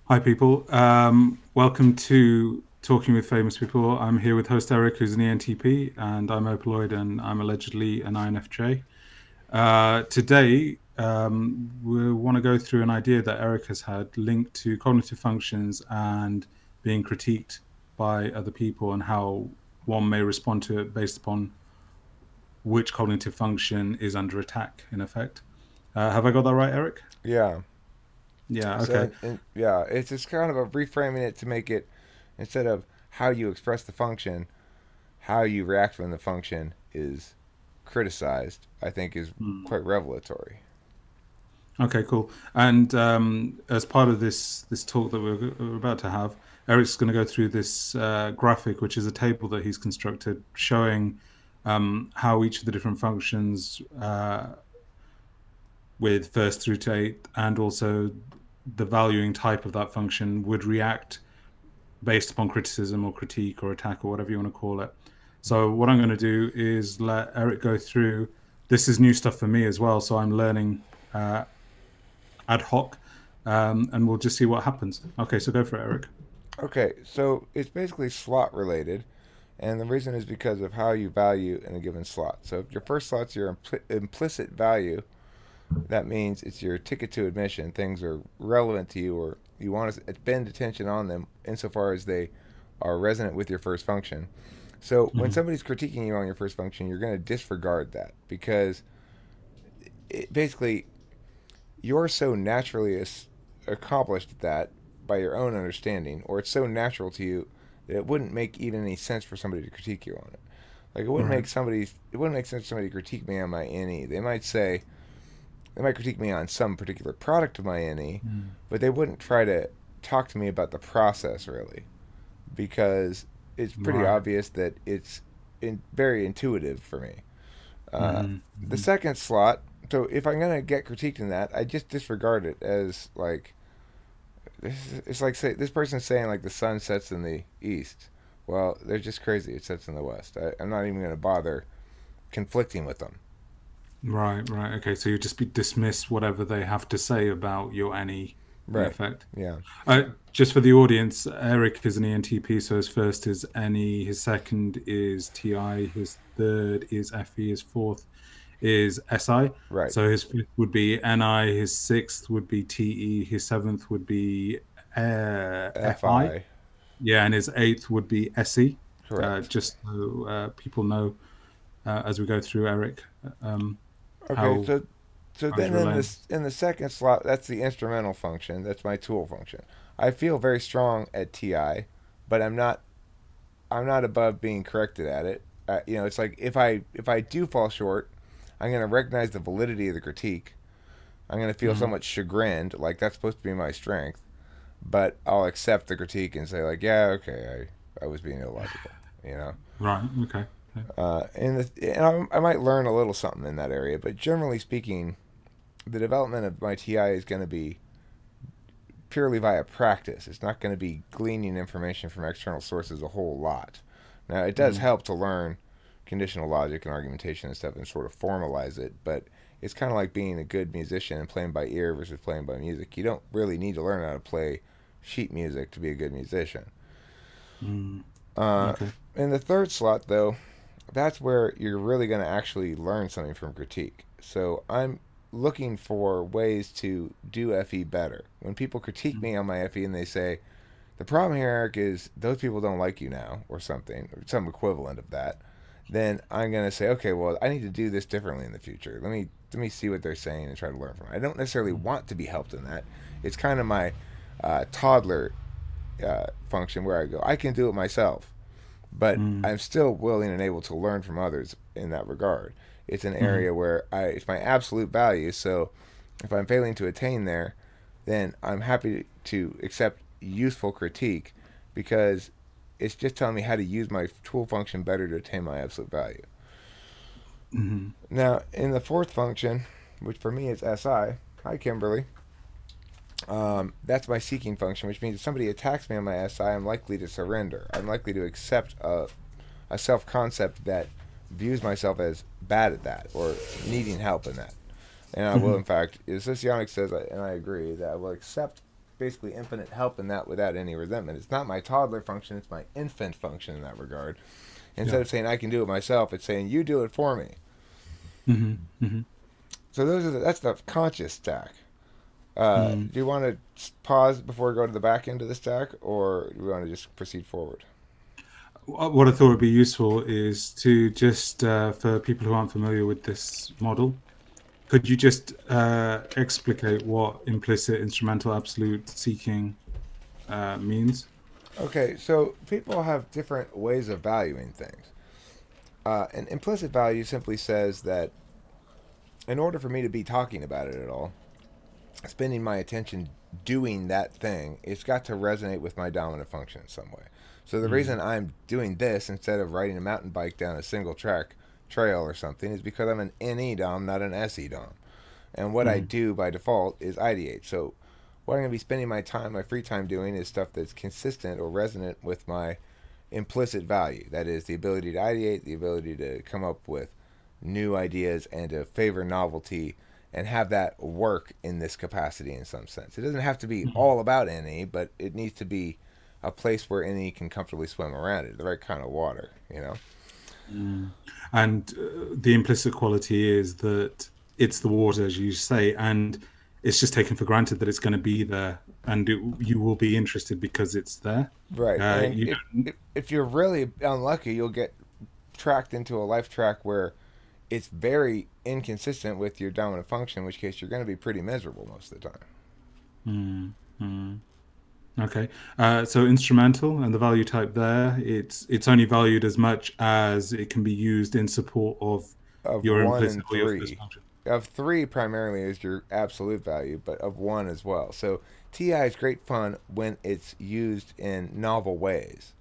Hi, people. Welcome to Talking with Famous People. I'm here with host Eric, who's an ENTP, and I'm Opaloid, and I'm allegedly an INFJ. Today, we want to go through an idea that Eric has had linked to cognitive functions and being critiqued by other people, and how one may respond to it based upon which cognitive function is under attack, in effect. Have I got that right, Eric? Yeah. Yeah, So, okay. yeah, it's just kind of a reframing it to make it instead of how you express the function, how you react when the function is criticized. I think is Hmm. quite revelatory. Okay, cool. And as part of this talk that we're about to have, Eric's going to go through this graphic, which is a table that he's constructed showing how each of the different functions, with first through to eighth, and also the valuing type of that function, would react based upon criticism or critique or attack or whatever you want to call it. So what I'm going to do is let Eric go through. This is new stuff for me as well, so I'm learning ad hoc, and we'll just see what happens. Okay, so go for it, Eric. Okay, so it's basically slot related, and the reason is because of how you value in a given slot. So if your first slot's your implicit value, that means it's your ticket to admission. Things are relevant to you, or you want to spend attention on them insofar as they are resonant with your first function. So when Mm-hmm. somebody's critiquing you on your first function, you're going to disregard that because basically you're so naturally accomplished at that by your own understanding, or it's so natural to you that it wouldn't make even any sense for somebody to critique you on it. Like Right. it wouldn't make sense for somebody to critique me on my NE. They might critique me on some particular product of my NE, Mm. but they wouldn't try to talk to me about the process really, because it's pretty Right. obvious that it's very intuitive for me. Uh, Mm-hmm. the Mm-hmm. second slot, so if I'm gonna get critiqued in that, I just disregard it as like it's like say this person's saying like the sun sets in the east. Well, they're just crazy. It sets in the west. I'm not even gonna bother conflicting with them. Right. Right. Okay. So you just be dismiss whatever they have to say about your any, in Right. effect. Yeah. Just for the audience, Eric is an ENTP, so his first is NE, his second is TI, his third is FE, his fourth is SI. Right. So his fifth would be NI, his sixth would be TE, his seventh would be FI, FI. yeah, and his eighth would be SE. Correct. Just so people know as we go through, Eric, um, Okay. how So how he's then in relaying. this in the second slot, that's the instrumental function. That's my tool function. I feel very strong at TI, but I'm not above being corrected at it. It's like if I do fall short, I'm going to recognize the validity of the critique. I'm going to feel Mhm. somewhat chagrined, like that's supposed to be my strength, but I'll accept the critique and say like, yeah, okay, I was being illogical, you know. Right. Okay. Okay. And I might learn a little something in that area, but generally speaking, the development of my TI is going to be purely via practice. It's not going to be gleaning information from external sources a whole lot. Now, it does Mm. help to learn conditional logic and argumentation and stuff and sort of formalize it, but it's kind of like being a good musician and playing by ear versus playing by music. You don't really need to learn how to play sheet music to be a good musician. Mm. Uh, Okay. in the third slot, though, that's where you're really going to actually learn something from critique. So I'm looking for ways to do FE better. When people critique Mm. me on my FE and they say, the problem here, Eric, is those people don't like you now, or something, or some equivalent of that, then I'm going to say, okay, well, I need to do this differently in the future. Let me see what they're saying and try to learn from it. I don't necessarily want to be helped in that. It's kind of my toddler function where I go, I can do it myself, but Mm. I'm still willing and able to learn from others in that regard. It's an Mm. area where it's my absolute value. So if I'm failing to attain there, then I'm happy to accept useful critique because it's just telling me how to use my tool function better to attain my absolute value. Mm. Now, in the fourth function, which for me is SI, hi Kimberly, that's my seeking function, which means if somebody attacks me on my SI, I'm likely to surrender. I'm likely to accept a self concept that views myself as bad at that or needing help in that. And I will, Mm. in fact, Socionics says, and I agree, that I will accept basically infinite help in that without any resentment. It's not my toddler function, it's my infant function in that regard. Instead Yeah. of saying I can do it myself, it's saying you do it for me. Hmm. Hmm. So that's the conscious stack. Mm. Do you want to pause before we go to the back end of the stack, or do we want to just proceed forward? What I thought would be useful is to just, for people who aren't familiar with this model, could you just explicate what implicit instrumental absolute seeking means? Okay, so people have different ways of valuing things. An implicit value simply says that in order for me to be talking about it at all, spending my attention doing that thing, it's got to resonate with my dominant function in some way. So the Mm. reason I'm doing this instead of riding a mountain bike down a single track trail or something is because I'm an NE dom, not an SE dom. And what I Mm. do by default is ideate. So what I'm going to be spending my time, my free time doing is stuff that's consistent or resonant with my implicit value. That is the ability to ideate, the ability to come up with new ideas and to favor novelty and have that work in this capacity in some sense. It doesn't have to be Mm. all about NE, but it needs to be a place where NE can comfortably swim around it, the right kind of water, you know? Mm. And the implicit quality is that it's the water, as you say, and it's just taken for granted that it's going to be there, and you will be interested because it's there. Right. And You if, don't. if, if you're really unlucky, you'll get tracked into a life track where it's very inconsistent with your dominant function, in which case you're going to be pretty miserable most of the time. Mm. Mm. Okay. So instrumental and the value type there, it's only valued as much as it can be used in support of Of your one implicit and or your first three. function. Of three primarily is your absolute value, but of one as well. So TI is great fun when it's used in novel ways.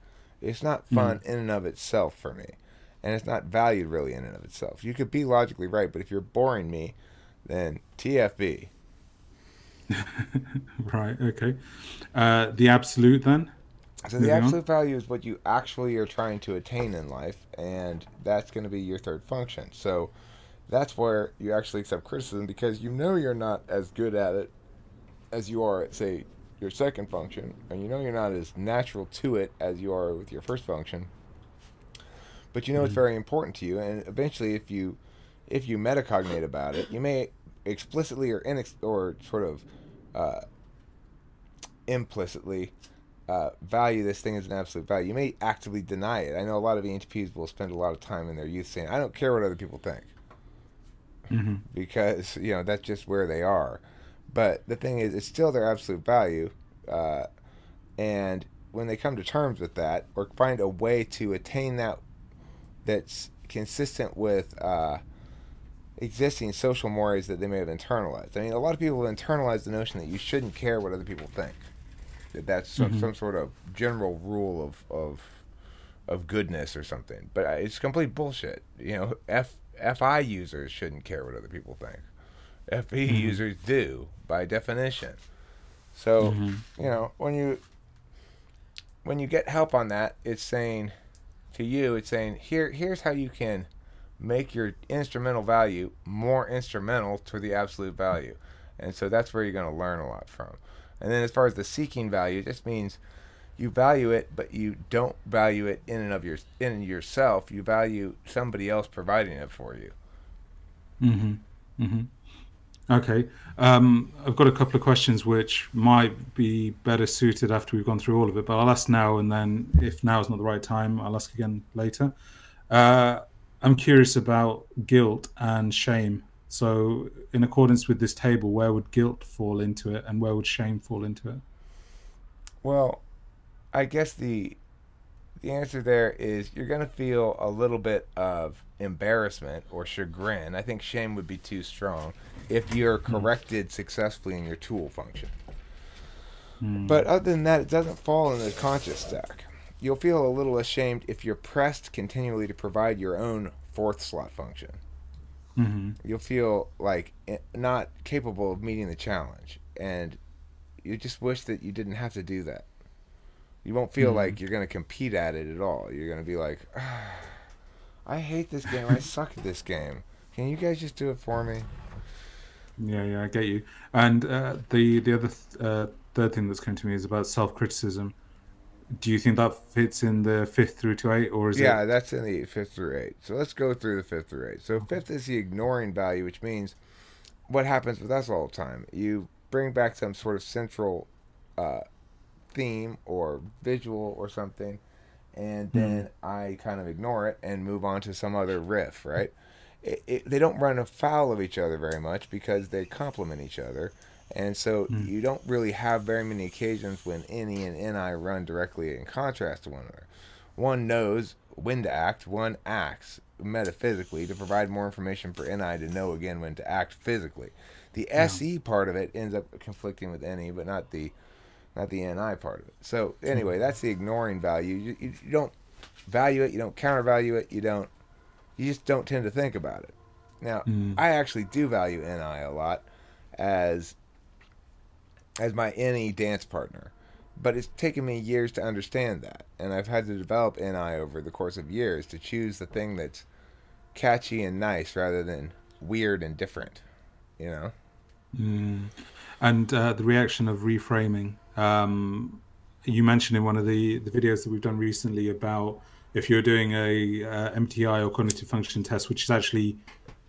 It's not Mm. fun in and of itself for me. And it's not valued really in and of itself. You could be logically right, but if you're boring me, then TFB. Right. Okay. The absolute then, So the moving on. absolute value is what you actually are trying to attain in life, and that's going to be your third function. So that's where you actually accept criticism because you know you're not as good at it as you are at, say, your second function, and you know you're not as natural to it as you are with your first function. But you know it's Mm. very important to you, and eventually, if you metacognate about it, you may explicitly or sort of uh, implicitly value this thing as an absolute value. You may actively deny it. I know a lot of ENTPs will spend a lot of time in their youth saying, "I don't care what other people think," Hmm. because that's just where they are. But the thing is, it's still their absolute value, uh, and when they come to terms with that or find a way to attain that that's consistent with existing social mores that they may have internalized. I mean, a lot of people have internalized the notion that you shouldn't care what other people think. That that's Hmm. some sort of general rule of goodness or something. But it's complete bullshit. FI users shouldn't care what other people think. FE Hmm. users do by definition. So, Hmm. when you get help on that, it's saying to you, it's saying here's how you can make your instrumental value more instrumental to the absolute value, and so that's where you're going to learn a lot from. And then as far as the seeking value, it just means you value it, but you don't value it in yourself. You value somebody else providing it for you. Hmm. Hmm. Okay. I've got a couple of questions which might be better suited after we've gone through all of it, but I'll ask now, and then if now is not the right time, I'll ask again later. Uh, I'm curious about guilt and shame. So, in accordance with this table, where would guilt fall into it, and where would shame fall into it? Well, I guess the answer there is you're going to feel a little bit of embarrassment or chagrin. I think shame would be too strong if you're Mm. corrected successfully in your tool function. But Mm. other than that, it doesn't fall in the conscious stack. You'll feel a little ashamed if you're pressed continually to provide your own fourth slot function. Hmm. You'll feel like not capable of meeting the challenge, and you just wish that you didn't have to do that. You won't feel Mm. like you're going to compete at it at all. You're going to be like, I hate this game. I suck at this game. Can you guys just do it for me? Yeah, yeah, I get you. And the other third thing that's come to me is about self-criticism. Do you think that fits in the fifth through to eight, or is it? Yeah, that's in the fifth through eight. So let's go through the fifth through eight. So fifth is the ignoring value, which means what happens with us all the time. You bring back some sort of central uh, theme or visual or something, and Mm, then I kind of ignore it and move on to some other riff, right? They don't run afoul of each other very much because they complement each other. And so mm, you don't really have very many occasions when NE and NI run directly in contrast to one another. One knows when to act, one acts metaphysically to provide more information for NI to know again when to act physically. The yeah. SE part of it ends up conflicting with NE, but not the NI part of it. So anyway, that's the ignoring value. You don't value it, you don't countervalue it, you just don't tend to think about it. Now, Mm, I actually do value NI a lot as my NE dance partner, but it's taken me years to understand that, and I've had to develop NI over the course of years to choose the thing that's catchy and nice rather than weird and different. You know? mm. And the reaction of reframing. You mentioned in one of the videos that we've done recently about if you're doing a MBTI or cognitive function test, which is actually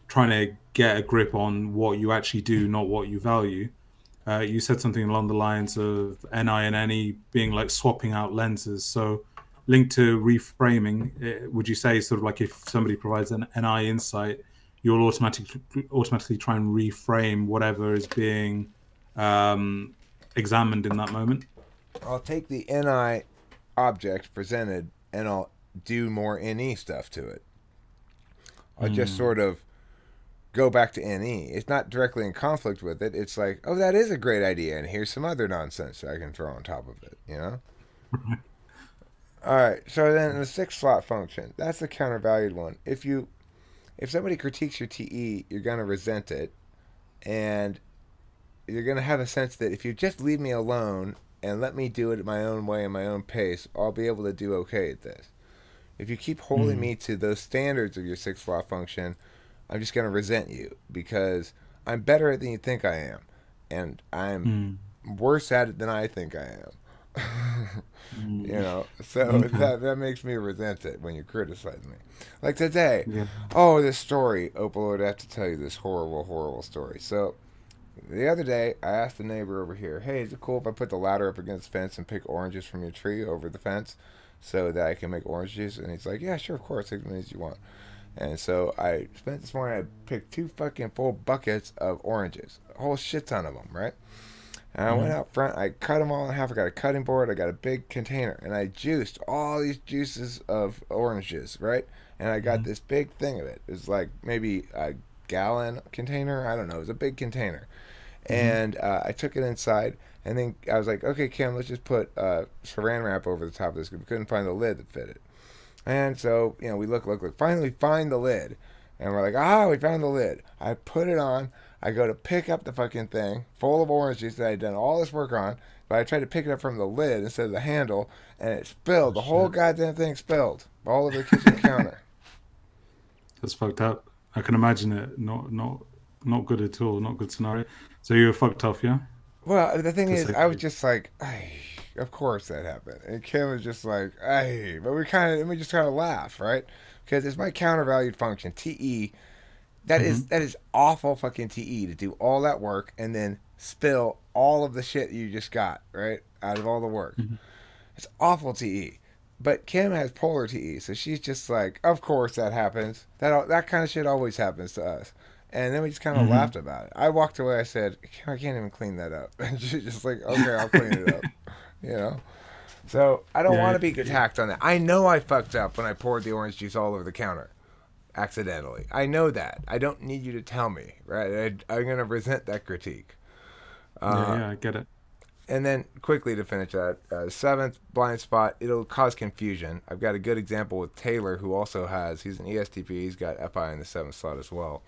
trying to get a grip on what you actually do, not what you value. You said something along the lines of NI and NE being like swapping out lenses. So, linked to reframing, would you say sort of like if somebody provides an NI insight, you'll automatically try and reframe whatever is being um, examined in that moment? I'll take the NI object presented and I'll do more NE stuff to it. I'll just Mm, sort of go back to NE. It's not directly in conflict with it. It's like, oh, that is a great idea, and here's some other nonsense I can throw on top of it. You know? All right. So then the sixth slot function. That's the countervalued one. If somebody critiques your TE, you're gonna resent it, and you're gonna have a sense that if you just leave me alone and let me do it my own way and my own pace, I'll be able to do okay at this. If you keep holding mm, me to those standards of your sixth slot function, I'm just going to resent you because I'm better at it than you think I am. And I'm mm, worse at it than I think I am. mm. So Okay. that makes me resent it when you criticize me. Like today, Yeah. oh, this story, Opaloid, I have to tell you this horrible, horrible story. So the other day, I asked the neighbor over here, hey, is it cool if I put the ladder up against the fence and pick oranges from your tree over the fence so that I can make orange juice? And he's like, yeah, sure, of course, take as many as you want. And so I spent this morning, I picked two fucking full buckets of oranges, a whole shit ton of them, right? And I went Mhm, out front, I cut them all in half. I got a cutting board, I got a big container, and I juiced all these juices of oranges, right? And I got mhm, this big thing of it. It was like maybe a gallon container, I don't know, it was a big container. mhm. And I took it inside, and then I was like, okay, Kim, let's just put saran wrap over the top of this because we couldn't find the lid that fit it. And so, we look. Finally, find the lid. And we're like, we found the lid. I put it on. I go to pick up the fucking thing full of orange juice that I'd done all this work on. But I tried to pick it up from the lid instead of the handle. And it Oh spilled. The whole shit. goddamn thing spilled all over the kitchen counter. That's fucked up. I can imagine it. Not good at all. Not good scenario. So you were fucked off, yeah? Well, the thing To is, say I the was least. just like, of course that happened. And Kim was just like, but we just kind of laugh, right? Because it's my countervalued function, TE. Hmm. That is awful fucking TE to do all that work and then spill all of the shit you just got, right? Out of all the work. Hmm. It's awful TE. But Kim has polar TE, so she's just like, of course that happens. That kind of shit always happens to us. And then we just kind of Hmm. laughed about it. I walked away. I said, I can't even clean that up. And she's just like, okay, I'll clean it up. You know? So I don't want Yeah, to be yeah. attacked on that. I know I fucked up when I poured the orange juice all over the counter accidentally. I know that. I don't need you to tell me, right? I'm going to resent that critique. Yeah, Uh, yeah, I get it. and then quickly to finish that, seventh blind spot, it'll cause confusion. I've got a good example with Taylor, who also he's an ESTP, he's got FI in the seventh slot as well.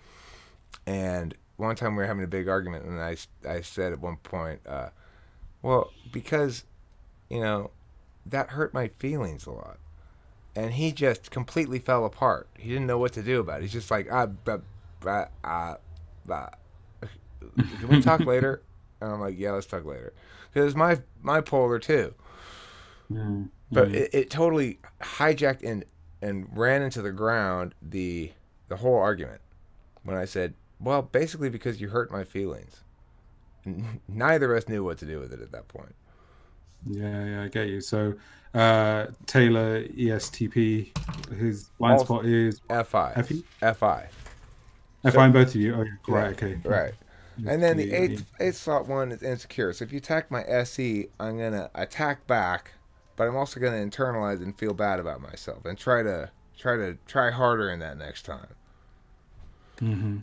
And one time we were having a big argument, and I said at one point, well, because, you know, that hurt my feelings a lot. And he just completely fell apart. He didn't know what to do about it. He's just like, can we talk later? And I'm like, yeah, let's talk later. Because my polar too. Mm, But mm. it totally hijacked and ran into the ground the whole argument when I said, well, basically because you hurt my feelings. Neither of us knew what to do with it at that point. Yeah, yeah, I get you. So, Taylor ESTP, his blind Also, spot is FI. FE? FI. So, FI in both of you. Oh, yeah, yeah, right, okay. right. Yes, And then the yeah, eighth slot one is insecure. So if you attack my SE, I'm gonna attack back, but I'm also gonna internalize and feel bad about myself and try harder in that next time. mm-hmm.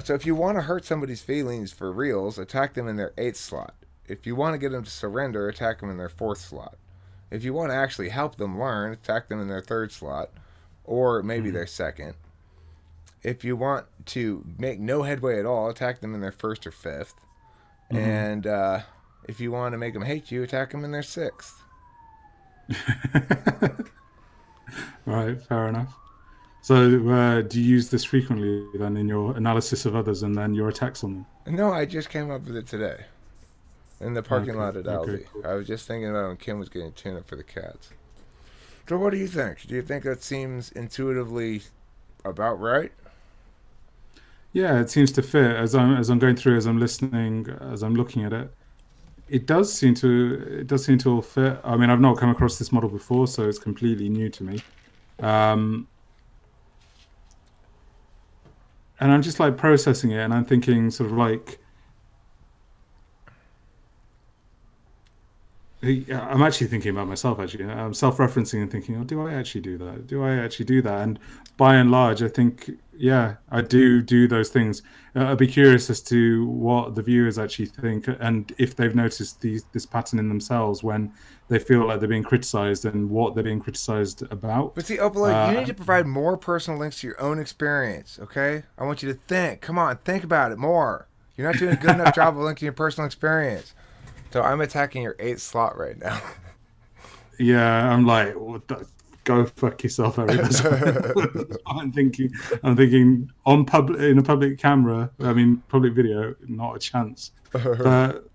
So if you want to hurt somebody's feelings for reals, attack them in their eighth slot. If you want to get them to surrender, attack them in their fourth slot. If you want to actually help them learn, attack them in their third slot, or maybe Mm-hmm. their second. If you want to make no headway at all, attack them in their first or fifth. Mm-hmm. And if you want to make them hate you, attack them in their sixth. Right, fair enough. So, do you use this frequently then in your analysis of others and then your attacks on them? No, I just came up with it today in the parking Okay, lot at okay, Aldi. cool. I was just thinking about when Kim was getting tune up for the cats. So what do you think? Do you think that seems intuitively about right? Yeah, it seems to fit as I'm going through, as I'm listening, as I'm looking at it. It does seem to all fit. I mean, I've not come across this model before, so it's completely new to me. Um, and I'm just like processing it, and I'm thinking sort of like I'm actually thinking about myself. Actually, I'm self-referencing and thinking, "Oh, do I actually do that? Do I actually do that?" And by and large, I think, yeah, I do those things. I'd be curious as to what the viewers actually think, and if they've noticed this pattern in themselves when they feel like they're being criticized, and what they're being criticized But about. see, Opaloid, you need Uh, to provide more personal links to your own experience, okay? I want you to think. Come on, think about it more. You're not doing a good enough job of linking your personal experience. So I'm attacking your eighth slot right now. yeah, I'm like, what the, go fuck yourself, Harry. That's what I'm thinking. I'm thinking on public in a public camera. I mean, public video, not a chance. But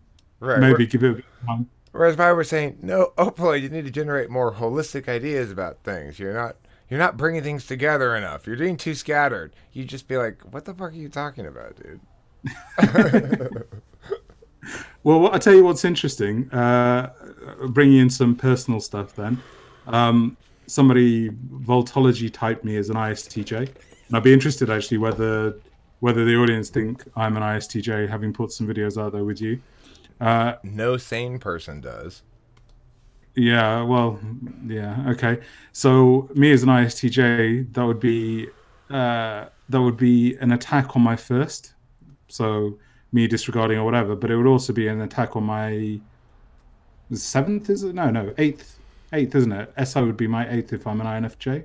Right. maybe give it a bit of time. Whereas if I were saying, no, Opaloid, you need to generate more holistic ideas about things. You're not bringing things together enough. You're being too scattered. You just be like, what the fuck are you talking about, dude? Well, I tell you what's interesting. Bringing in some personal stuff then. Somebody Voltology typed me as an ISTJ, and I'd be interested actually whether the audience think I'm an ISTJ, having put some videos out there with you. Uh, No sane person does. yeah, well, yeah, okay. So me as an ISTJ, that would be an attack on my first. So me disregarding or whatever, but it would also be an attack on my seventh, is it? No, eighth, isn't it? SI would be my eighth if I'm an INFJ.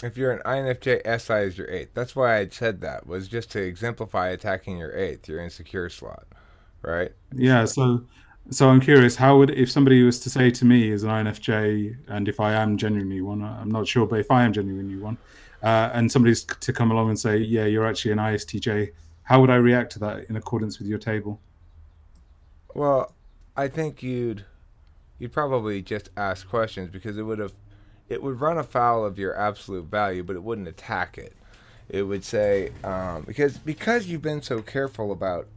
If you're an INFJ, SI is your eighth. That's why I said that, was just to exemplify attacking your eighth, your insecure slot, right? Yeah, so I'm curious, how would if somebody was to say to me as an INFJ, and if I am genuinely one, I'm not sure, but if I am genuinely one, and somebody's to come along and say, yeah, you're actually an ISTJ, how would I react to that in accordance with your table? Well, I think you'd probably just ask questions because it would run afoul of your absolute value, but it wouldn't attack it. It would say because you've been so careful about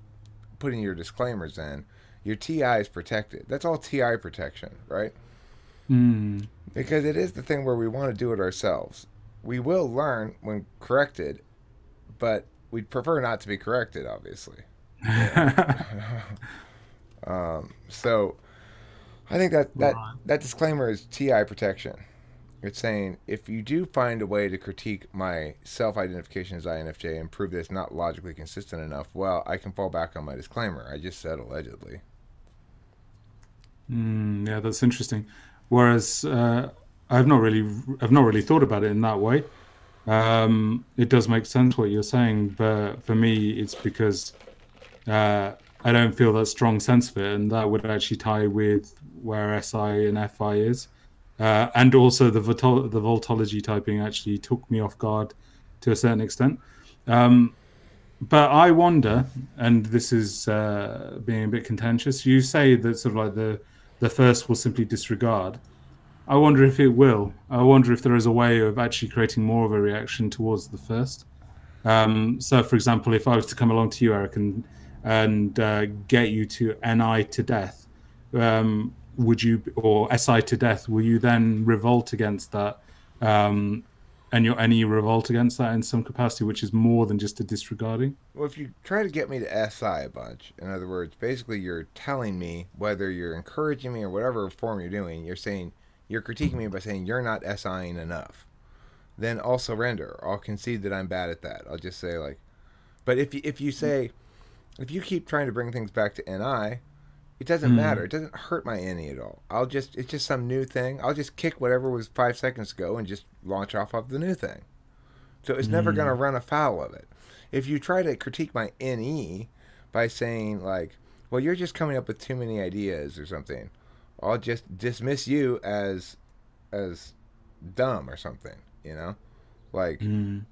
putting your disclaimers in, your TI is protected. That's all TI protection, right? Hmm. Because it is the thing where we want to do it ourselves. We will learn when corrected, but we'd prefer not to be corrected, obviously. Yeah. So I think Right. that disclaimer is TI protection. It's saying if you do find a way to critique my self-identification as INFJ and prove that it's not logically consistent enough, well, I can fall back on my disclaimer. I just said allegedly. Yeah, that's interesting. Whereas I've not really thought about it in that way. It does make sense what you're saying, but for me, it's because I don't feel that strong sense of it, and that would actually tie with where SI and FI is, and also the voltology typing actually took me off guard to a certain extent. Um, But I wonder, and this is being a bit contentious. You say that sort of like the first will simply disregard. I wonder if it will. I wonder if there is a way of actually creating more of a reaction towards the first. So, for example, if I was to come along to you, Eric, and get you to NI to death, would you, or SI to death, will you then revolt against that? And your any revolt against that in some capacity, which is more than just a disregarding? Well, if you try to get me to SI a bunch, in other words, basically you're telling me, whether you're encouraging me or whatever form you're doing, you're critiquing me by saying you're not SIing enough. Then I'll surrender. I'll concede that I'm bad at that. I'll just say like, but if you keep trying to bring things back to NI, it doesn't matter. Mm, It doesn't hurt my NE at all. It's just some new thing. I'll just kick whatever was 5 seconds ago and just launch off of the new thing. So it's never going to mm, run afoul of it. If you try to critique my NE by saying like, well, you're just coming up with too many ideas or something, I'll just dismiss you as dumb or something, you know? Like, mm.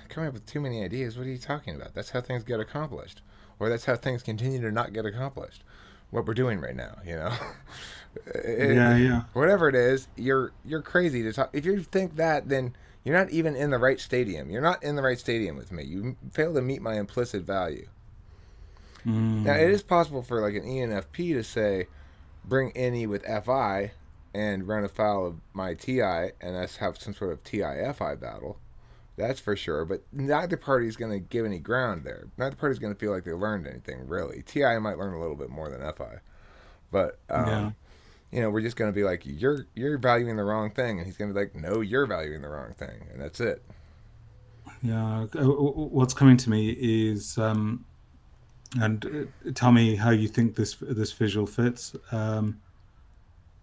coming up with too many ideas, what are you talking about? That's how things get accomplished. Or that's how things continue to not get accomplished. What we're doing right now, you know? Yeah, yeah, Whatever it is, you're crazy to talk. If you think that, then you're not even in the right stadium. You're not in the right stadium with me. You fail to meet my implicit value. Now, it mm, is possible for like an ENFP to say, bring NE with FI and run afoul of my TI and us have some sort of TI-FI battle. That's for sure. But neither party's going to give any ground there. Neither party's going to feel like they learned anything, really. TI might learn a little bit more than FI. But, yeah, we're just going to be like, you're valuing the wrong thing. And he's going to be like, no, you're valuing the wrong thing. And that's it. yeah. What's coming to me is, and tell me how you think this visual fits.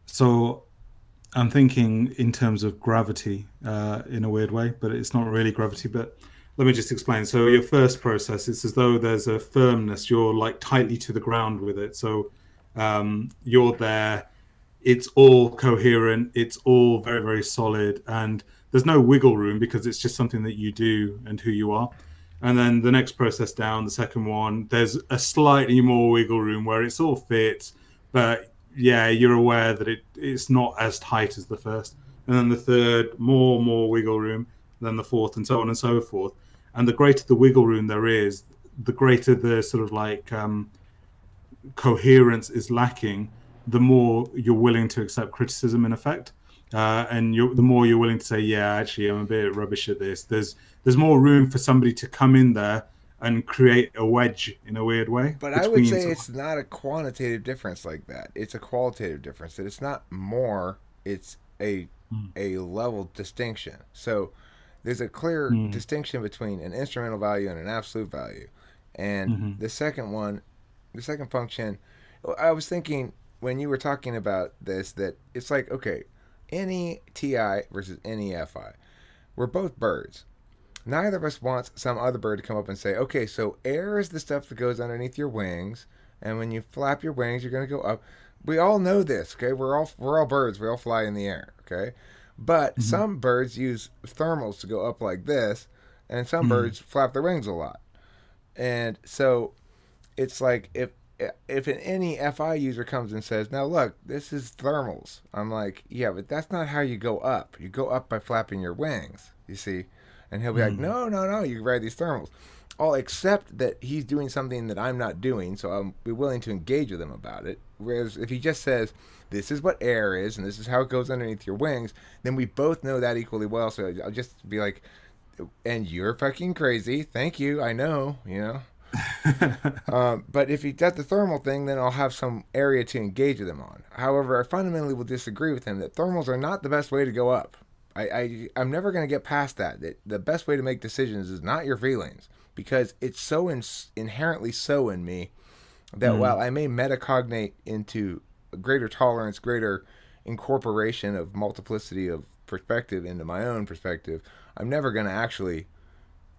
So I'm thinking in terms of gravity, in a weird way, but it's not really gravity. But let me just explain. So your first process, it's as though there's a firmness. You're like tightly to the ground with it. So you're there. It's all coherent. It's all very, very solid, and there's no wiggle room because it's just something that you do and who you are. And then the next process down, the second one, there's a slightly more wiggle room where it's all fit, but yeah, you're aware that it's not as tight as the first. And then the third, more wiggle room, then the fourth, and so on and so forth. And the greater the wiggle room there is, the greater the sort of like coherence is lacking, the more you're willing to accept criticism in effect. And the more you're willing to say, yeah, actually, I'm a bit rubbish at this. There's more room for somebody to come in there and create a wedge in a weird way But I would between. say it's not a quantitative difference like that. It's a qualitative difference. That it's not more. It's a level distinction. So there's a clear Mm, distinction between an instrumental value and an absolute value. And mm, the second one, the second function, I was thinking when you were talking about this that it's like, okay, any TI versus any FI. We're both birds. Neither of us wants some other bird to come up and say, okay, so air is the stuff that goes underneath your wings, and when you flap your wings, you're going to go up. We all know this, okay? We're all birds. We all fly in the air, okay? But mm, some birds use thermals to go up like this, and some mm, birds flap their wings a lot. And so it's like if any FI user comes and says, "Now look, this is thermals," I'm like, "Yeah, but that's not how you go up. You go up by flapping your wings." You see, and he'll be like, mm, "No, no, no, you ride these thermals." I'll accept that he's doing something that I'm not doing, so I'll be willing to engage with him about it. Whereas if he just says, "This is what air is, and this is how it goes underneath your wings," then we both know that equally well. So I'll just be like, "And you're fucking crazy. Thank you. I know, you know." But if he does the thermal thing, then I'll have some area to engage with him on. However, I fundamentally will disagree with him that thermals are not the best way to go up. I'm never going to get past that. That the best way to make decisions is not your feelings because it's so inherently so in me that while mm. I may metacognate into greater tolerance, greater incorporation of multiplicity of perspective into my own perspective, I'm never going to actually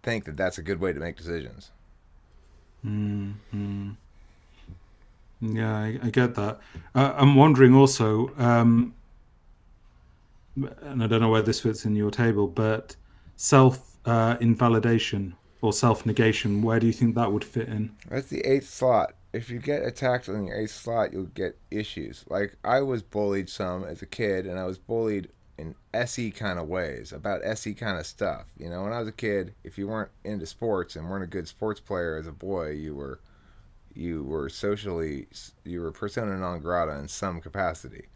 think that that's a good way to make decisions. Mm, mm. Yeah, I get that. I'm wondering also, and I don't know where this fits in your table, but self invalidation or self-negation, where do you think that would fit in? That's the eighth slot. If you get attacked on your eighth slot, you'll get issues. Like, I was bullied some as a kid, and I was bullied in SE kind of ways, about SE kind of stuff. You know, when I was a kid, if you weren't into sports and weren't a good sports player as a boy, you were socially, you were persona non grata in some capacity.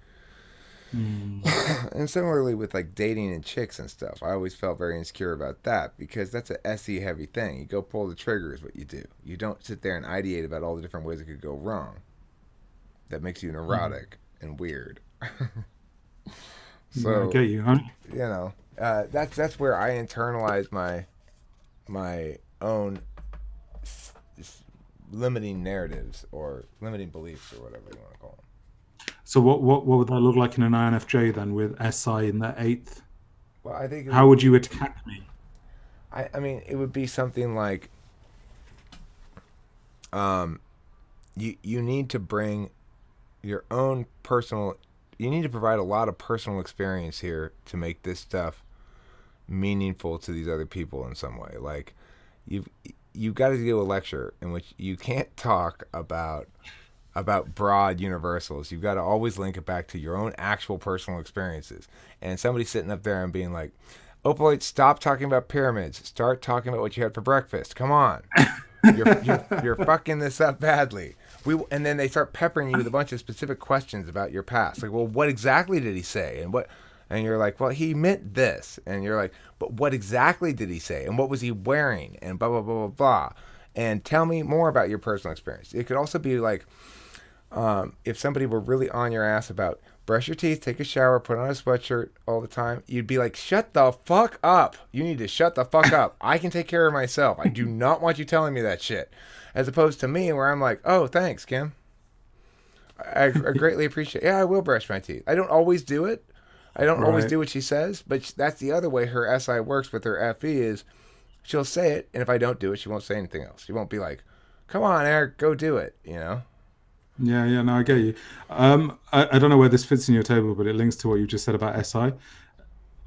And similarly with like dating and chicks and stuff, I always felt very insecure about that because that's a SE heavy thing. You go pull the trigger is what you do. You don't sit there and ideate about all the different ways it could go wrong. That makes you neurotic and weird. So I get you, huh? you know, that's where I internalize my own limiting narratives or limiting beliefs or whatever you want to call them. So what would that look like in an INFJ then, with SI in the eighth? Well, I think How would you attack me? I mean, it would be something like, you need to bring your own personal. You need to provide a lot of personal experience here to make this stuff meaningful to these other people in some way. Like, you've got to do a lecture in which you can't talk about broad universals. You've got to always link it back to your own actual personal experiences. And somebody sitting up there and being like, Opaloid, stop talking about pyramids. Start talking about what you had for breakfast. Come on. You're fucking this up badly. And then they start peppering you with a bunch of specific questions about your past. Like, well, what exactly did he say? And you're like, well, he meant this. And you're like, but what exactly did he say? And what was he wearing? And blah, blah, blah, blah, blah. And tell me more about your personal experience. It could also be like, if somebody were really on your ass about brush your teeth, take a shower, put on a sweatshirt all the time, you'd be like, shut the fuck up. You need to shut the fuck up. I can take care of myself. I do not want you telling me that shit. As opposed to me, where I'm like, oh, thanks, Kim. I greatly appreciate it. Yeah, I will brush my teeth. I don't always do it. I don't always do what she says, but that's the other way her SI works with her FE is she'll say it, and if I don't do it, she won't say anything else. She won't be like, come on, Eric, go do it, you know? Yeah, no, I get you. I don't know where this fits in your table, but it links to what you just said about SI.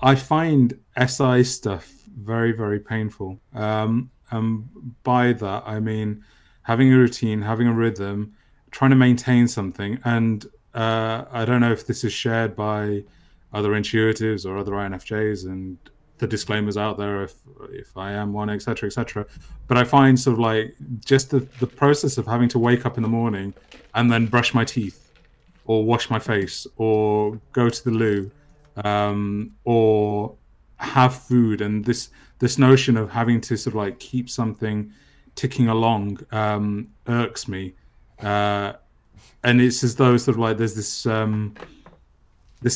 I find SI stuff very, very painful. By that, I mean having a routine, having a rhythm, trying to maintain something. And I don't know if this is shared by other intuitives or other INFJs, and the disclaimers out there if I am one, etc., etc. But I find sort of like just the process of having to wake up in the morning and then brush my teeth or wash my face or go to the loo, or have food, and this notion of having to sort of like keep something ticking along irks me, and it's as though sort of like there's this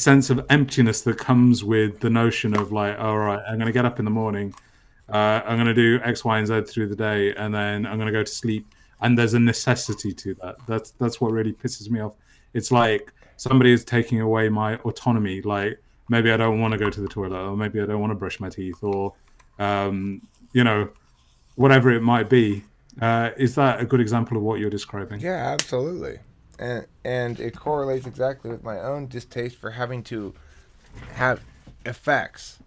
sense of emptiness that comes with the notion of like, all right, I'm going to get up in the morning, I'm going to do X, Y, and Z through the day, and then I'm going to go to sleep. And there's a necessity to that. That's what really pisses me off. It's like somebody is taking away my autonomy. Like, maybe I don't want to go to the toilet, or maybe I don't want to brush my teeth, or whatever it might be. Is that a good example of what you're describing? Yeah, absolutely. And it correlates exactly with my own distaste for having to have effects.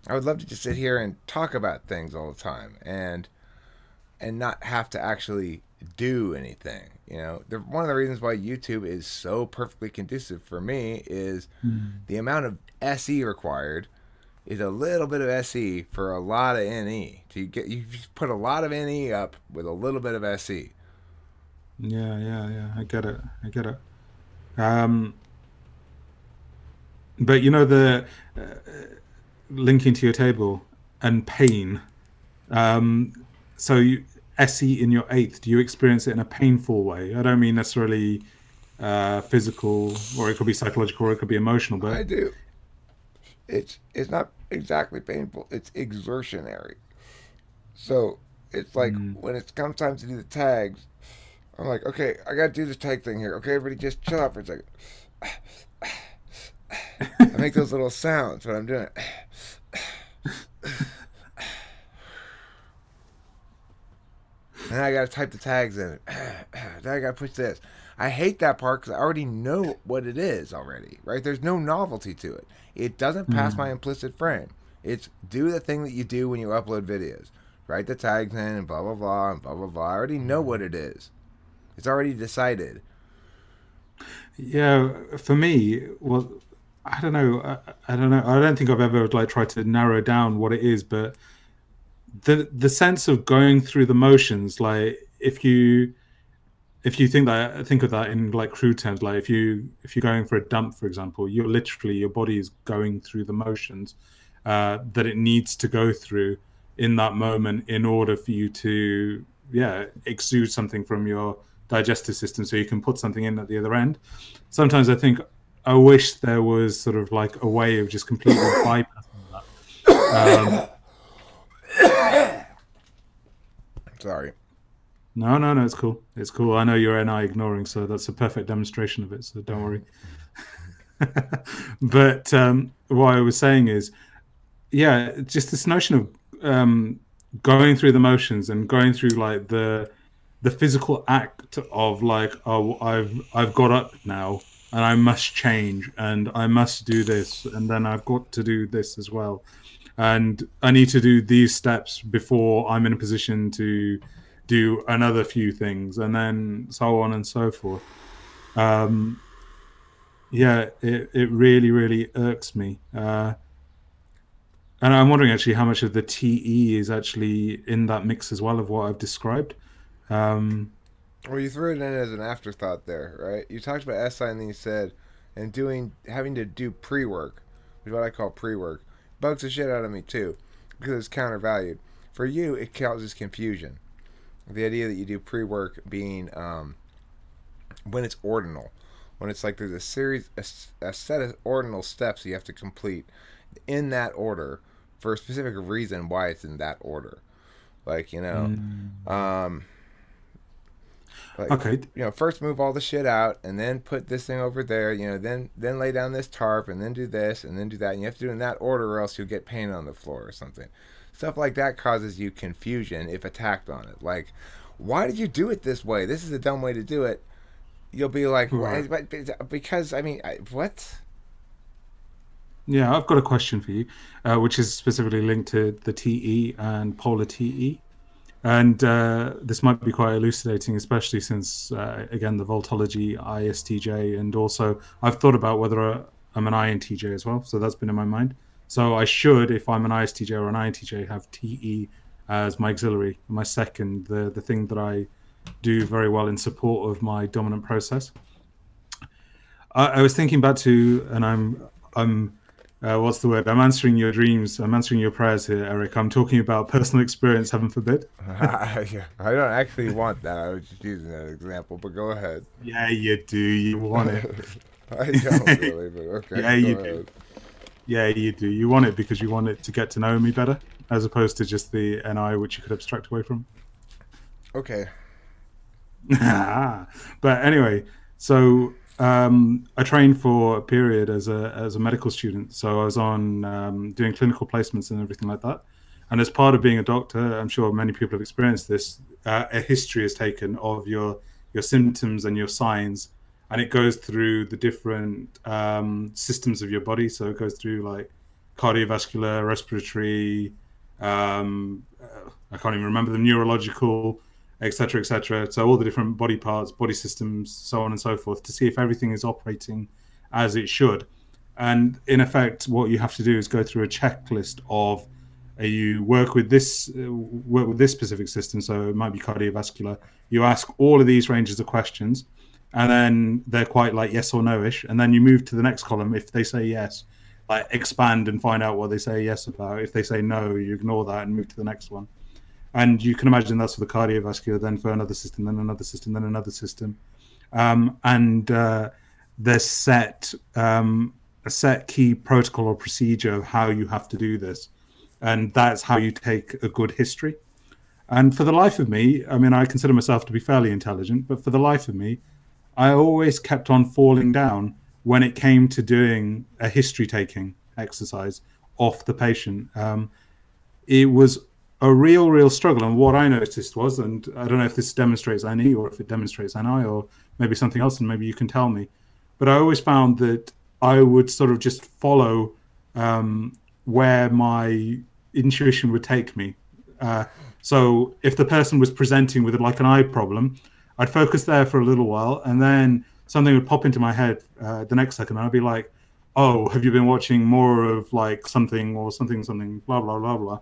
I would love to just sit here and talk about things all the time and not have to actually do anything. You know, one of the reasons why YouTube is so perfectly conducive for me is the amount of SE required is a little bit of SE for a lot of NE. You put a lot of NE up with a little bit of SE. Yeah. I get it. But you know, the linking to your table and pain. So you SE in your eighth, do you experience it in a painful way? I don't mean necessarily physical, or it could be psychological, or it could be emotional. But I do. It's not exactly painful. It's exertionary. So it's like when it comes time to do the tags, I'm like, okay, I got to do this tag thing here. Okay, everybody just chill out for a second. I make those little sounds when I'm doing it. And then I got to type the tags in it. Then I got to push this. I hate that part because I already know what it is already, right? There's no novelty to it. It doesn't pass my implicit frame. It's do the thing that you do when you upload videos. write the tags in and blah blah blah and blah blah blah. I already know what it is. It's already decided. Yeah, for me, well, I don't know. I don't know. I don't think I've ever like tried to narrow down what it is, but the sense of going through the motions, like if you think of that in like crude terms, like if you're going for a dump, for example, you're literally your body is going through the motions that it needs to go through in that moment in order for you to exude something from your digestive system so you can put something in at the other end. Sometimes I think I wish there was sort of like a way of just completely bypassing that. Sorry. No, it's cool. It's cool. I know you're NI ignoring, so that's a perfect demonstration of it. So don't worry. But what I was saying is, yeah, just this notion of going through the motions and going through like the physical act of like, oh, I've got up now and I must change and I must do this and then I've got to do this as well, and I need to do these steps before I'm in a position to do another few things, and then so on and so forth. Yeah, it really, really irks me. And I'm wondering actually how much of the TE is actually in that mix as well of what I've described. Well, you threw it in as an afterthought there, right? You talked about SI and then you said, and having to do pre-work, which is what I call pre-work, bugs the shit out of me too, because it's countervalued. For you, it causes confusion. The idea that you do pre-work being when it's ordinal, when it's like there's a set of ordinal steps you have to complete in that order for a specific reason why it's in that order. Like, like, Okay. First move all the shit out, and then put this thing over there. Then lay down this tarp, and then do this, and then do that. And you have to do it in that order, or else you'll get paint on the floor or something. Stuff like that causes you confusion if attacked on it. Like, why did you do it this way? This is a dumb way to do it. You'll be like, Right. because I mean, what? Yeah, I've got a question for you, which is specifically linked to the TE and polar TE. And this might be quite elucidating, especially since, again, the Voltology ISTJ. And also, I've thought about whether I'm an INTJ as well. So that's been in my mind. So I should, if I'm an ISTJ or an INTJ, have TE as my auxiliary, my second, the thing that I do very well in support of my dominant process. I was thinking back to, and I'm what's the word? I'm answering your dreams. I'm answering your prayers here, Eric. I'm talking about personal experience, heaven forbid. I don't actually want that. I was just using that example, but go ahead. Yeah, you do. You want it. I don't really, but okay. Yeah, you do. Yeah, you do. You want it because you want it to get to know me better, as opposed to just the NI, which you could abstract away from. Okay. But anyway, so I trained for a period as a medical student. So I was on doing clinical placements and everything like that. And as part of being a doctor, I'm sure many people have experienced this. A history is taken of your symptoms and your signs, and it goes through the different systems of your body. So it goes through like cardiovascular, respiratory, I can't even remember the neurological, etc., etc. So all the different body parts, body systems, so on and so forth, to see if everything is operating as it should. And in effect, what you have to do is go through a checklist of you work with this specific system. So it might be cardiovascular. You ask all of these ranges of questions, and then they're quite like yes or no-ish. And then you move to the next column. If they say yes, like expand and find out what they say yes about. If they say no, you ignore that and move to the next one. And you can imagine that's for the cardiovascular, then for another system, then another system, then another system. There's a set key protocol or procedure of how you have to do this. And that's how you take a good history. And for the life of me, I mean, I consider myself to be fairly intelligent, but for the life of me, I always kept on falling down when it came to doing a history taking exercise off the patient. It was a real struggle. And what I noticed was, and I don't know if this demonstrates NE or if it demonstrates NI or maybe something else, and maybe you can tell me, but I always found that I would sort of just follow where my intuition would take me. So if the person was presenting with like an eye problem, I'd focus there for a little while, and then something would pop into my head the next second, and I'd be like, "Oh, have you been watching more of like something or something, something, blah blah blah blah?"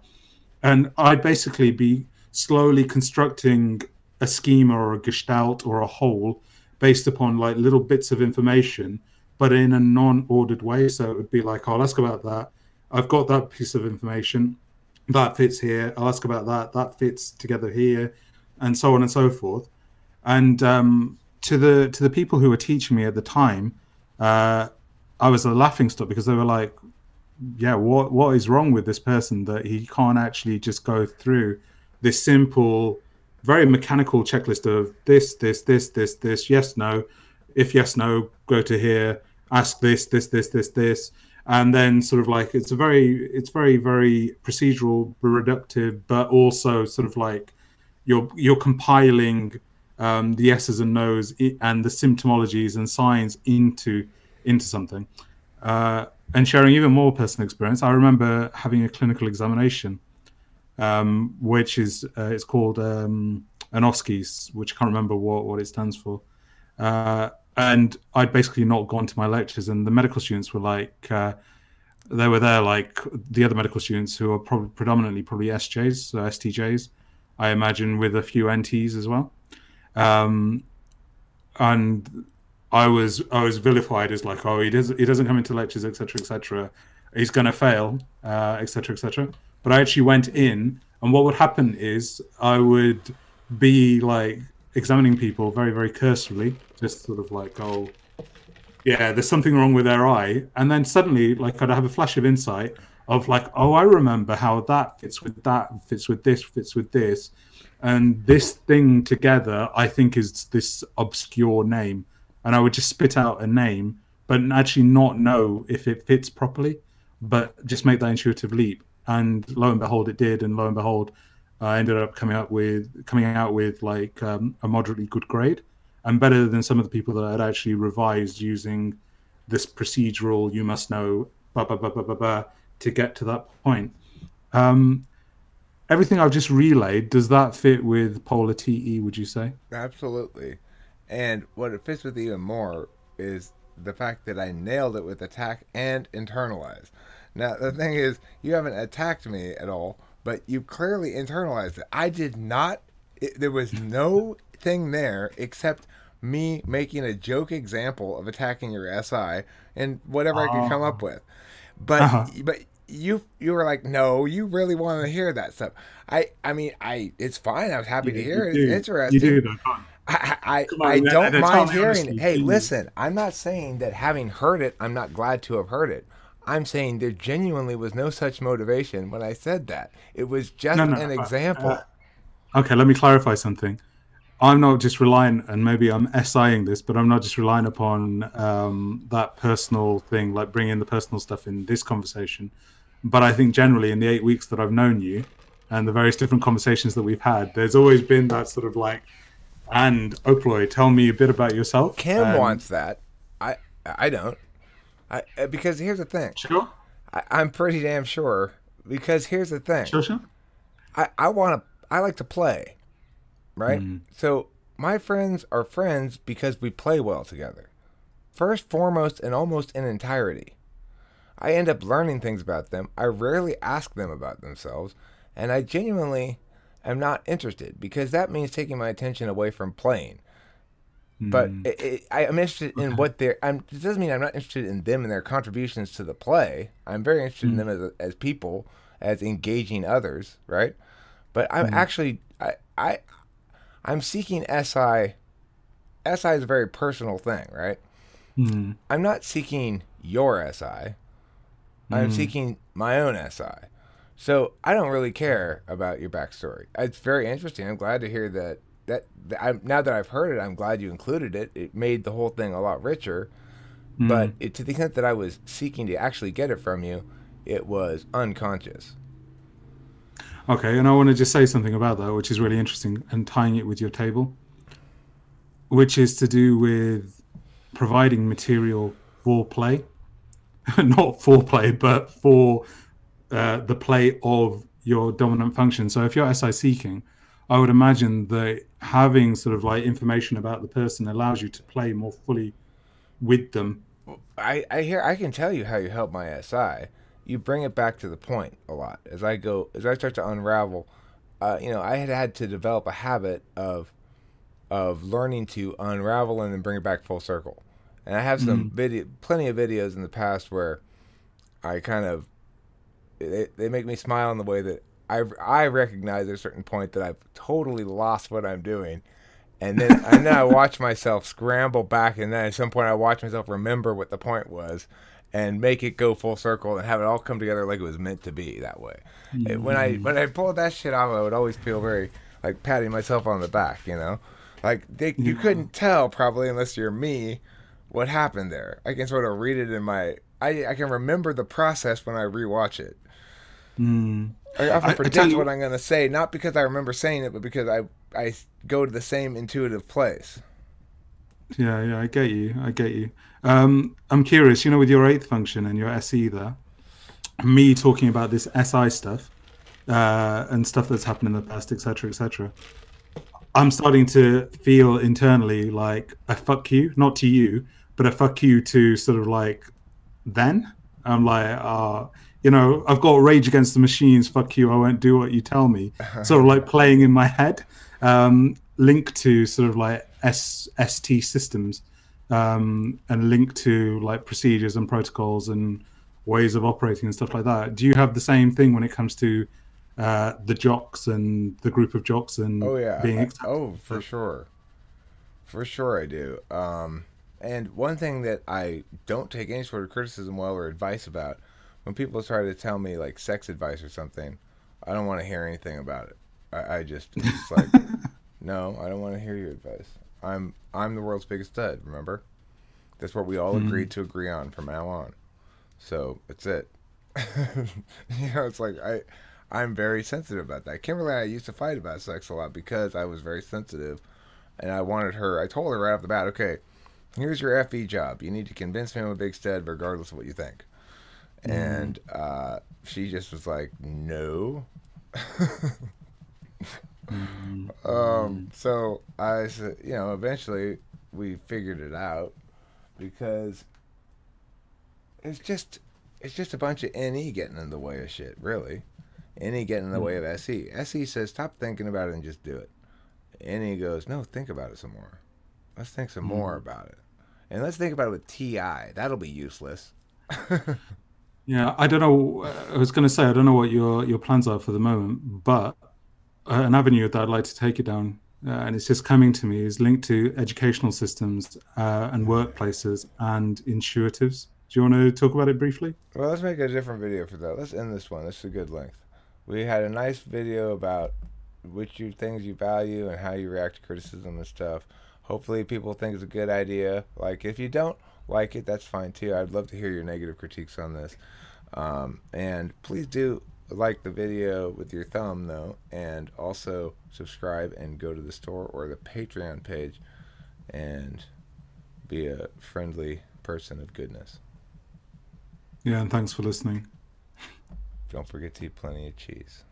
And I'd basically be slowly constructing a schema or a gestalt or a whole based upon like little bits of information, but in a non-ordered way. So it would be like, I'll ask about that. I've got that piece of information that fits here. I'll ask about that. That fits together here, and so on and so forth. And to the people who were teaching me at the time, I was a laughing stock because they were like, "Yeah, what is wrong with this person that he can't actually just go through this simple, very mechanical checklist of this, yes, no. If yes, no, go to here, ask this, and then sort of like it's very procedural, reductive, but also sort of like you're compiling the yeses and nos and the symptomologies and signs into something, and sharing even more personal experience. I remember having a clinical examination, which is it's called an OSCEs, which I can't remember what it stands for. And I'd basically not gone to my lectures, and the medical students were like, they were there like the other medical students who are predominantly SJs, so STJs, I imagine, with a few NTs as well. And I was vilified as like, oh, he doesn't come into lectures, etc., etc. He's going to fail, etc., etc. But I actually went in, and what would happen is I would be like examining people very, very cursorily, just sort of like, oh, yeah, there's something wrong with their eye. And then suddenly, like, I'd have a flash of insight of like, oh, I remember how that fits with that, fits with this, fits with this. And this thing together, I think, is this obscure name. And I would just spit out a name, but actually not know if it fits properly, but just make that intuitive leap. And lo and behold, it did. And lo and behold, I ended up coming out with like a moderately good grade, and better than some of the people that had actually revised using this procedural, you must know, to get to that point. Everything I've just relayed, does that fit with Polar TE, would you say? Absolutely. And what it fits with even more is the fact that I nailed it with attack and internalize. Now, the thing is, you haven't attacked me at all, but you clearly internalized it. I did not. There was no thing there except me making a joke example of attacking your SI and whatever I could come up with. But you were like, no, you really want to hear that stuff. I mean, it's fine. I was happy to hear it. It's interesting. You do, though. I don't mind hearing it. Hey, listen, I'm not saying that having heard it, I'm not glad to have heard it. I'm saying there genuinely was no such motivation when I said that. It was just an example. Okay, let me clarify something. I'm not just relying, and maybe I'm SIing this, but I'm not just relying upon that personal thing, like bringing the personal stuff in this conversation. But I think generally in the 8 weeks that I've known you and the various different conversations that we've had, there's always been that sort of like, and Opaloid, tell me a bit about yourself. Kim wants that. I don't. Because here's the thing. Sure. I'm pretty damn sure. Because here's the thing. Sure. I like to play, right? So my friends are friends because we play well together. First, foremost, and almost in entirety. I end up learning things about them. I rarely ask them about themselves, and I genuinely am not interested because that means taking my attention away from playing. But I'm interested in what they're. It doesn't mean I'm not interested in them and their contributions to the play. I'm very interested in them as people, as engaging others, right? But I'm actually I'm seeking SI. SI is a very personal thing, right? I'm not seeking your SI. I'm seeking my own SI. So I don't really care about your backstory. It's very interesting. I'm glad to hear that. Now that I've heard it, I'm glad you included it. It made the whole thing a lot richer. But to the extent that I was seeking to actually get it from you, it was unconscious. Okay, and I want to just say something about that, which is really interesting, and tying it with your table, which is to do with providing material for play. Not for play, but for the play of your dominant function. So if you're SI seeking, I would imagine that having sort of like information about the person allows you to play more fully with them. I can tell you how you help my SI. You bring it back to the point a lot. As I start to unravel, I had to develop a habit of learning to unravel and then bring it back full circle. And I have Mm, plenty of videos in the past where I kind of they make me smile in the way that I recognize at a certain point that I've totally lost what I'm doing, and then I watch myself scramble back, and then at some point I watch myself remember what the point was, and make it go full circle and have it all come together like it was meant to be that way. mm, When I pulled that shit off, I would always feel very like patting myself on the back, like you yeah. couldn't tell probably unless you're me what happened there. I can sort of read it in my I can remember the process when I rewatch it. Mm. I often I tell predict what you, I'm going to say, not because I remember saying it, but because I go to the same intuitive place. yeah, yeah, I get you. I get you. I'm curious, with your eighth function and your SE there, me talking about this SI stuff and stuff that's happened in the past, etc., etc. I'm starting to feel internally like a fuck you, not to you, but a fuck you to sort of like then. I'm like, I've got Rage Against the Machines, fuck you, I won't do what you tell me. Sort of like playing in my head, linked to sort of like ST systems, and linked to like procedures and protocols and ways of operating and stuff like that. Do you have the same thing when it comes to the jocks and the group of jocks and Oh yeah. being accepted? Oh, for sure I do. And one thing that I don't take any sort of criticism well or advice about, when people try to tell me like sex advice or something, I don't want to hear anything about it. I just it's like no, I don't want to hear your advice. I'm the world's biggest stud. Remember, that's what we all agreed Mm, to agree on from now on. So it's it. It's like I'm very sensitive about that. Kimberly and I used to fight about sex a lot because I was very sensitive, and I wanted her. I told her right off the bat, okay, here's your FE job. You need to convince me I'm a big stud, regardless of what you think. mm, And she just was like, no. mm, mm. So I said, eventually we figured it out because it's just it's just a bunch of NE getting in the way of shit, really. NE getting in the way of Mm. SE. SE says, stop thinking about it and just do it. NE goes, no, think about it some more. Let's think some more Mm. about it. And let's think about it with TI. That'll be useless. Yeah, I don't know. I was going to say I don't know what your plans are for the moment, but an avenue that I'd like to take it down, and it's just coming to me, is linked to educational systems and workplaces and intuitives. Do you want to talk about it briefly? Well, let's make a different video for that. Let's end this one. This is a good length. We had a nice video about things you value and how you react to criticism and stuff. Hopefully, people think it's a good idea. Like, if you don't like it, that's fine too. I'd love to hear your negative critiques on this. And please do like the video with your thumb, though, and also subscribe and go to the store or the Patreon page and be a friendly person of goodness. Yeah, and thanks for listening. Don't forget to eat plenty of cheese.